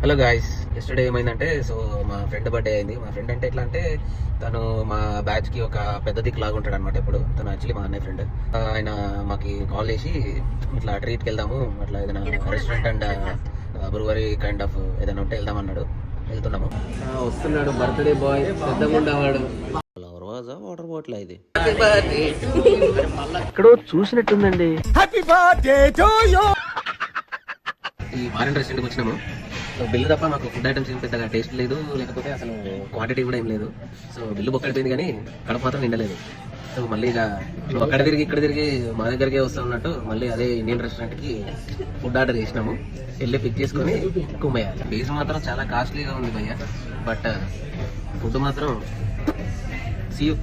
Hello guys, yesterday ఏమైందంటే మా friend birthday అయింది. మా ఫ్రెండ్ అంటే ఎట్లా అంటే తను మా బ్యాచ్ కి ఒక పెద్ద దిక్కు లాగా ఉంటాడు అనమాట. ఇప్పుడు తను యాక్చువల్లీ మా అన్నయ్య ఫ్రెండ్. ఆయన మాకి కాల్ చేసి ఇట్లా ట్రీట్కి వెళ్దాము, అట్లా ఏదైనా restaurant and brewery kind of ఏదైనా ఉంటే వెళ్దాం అన్నాడు. వెళ్తున్నాము. వస్తున్నాడు బర్త్డే బాయ్, పెద్దగా ఉండేవాడు. వాటర్ బాటిల్ ఇది ఎక్కడో చూసినట్టుందండి. Happy birthday to you. ఈ ఫారెన్ రెస్టారెంట్కి వచ్చినాము. బిల్లు తప్ప మాకు ఫుడ్ ఐటమ్స్ ఏం పెద్దగా టేస్ట్ లేదు, లేకపోతే అసలు క్వాంటిటీ కూడా ఏం లేదు. సో బిల్లు బొక్కడిపోయింది కానీ కడుపు మాత్రం నిండలేదు. సో మళ్ళీ ఇక అక్కడ తిరిగి ఇక్కడ తిరిగి మా దగ్గరికే వస్తా ఉన్నట్టు మళ్ళీ అదే ఇండియన్ రెస్టారెంట్కి ఫుడ్ ఆర్డర్ చేసినాము. వెళ్ళి పిక్ చేసుకొని కుమ్మయ్యాలి. ఫీజు మాత్రం చాలా కాస్ట్లీగా ఉంది భయ్య, బట్ ఫుడ్ మాత్రం సీ యూ.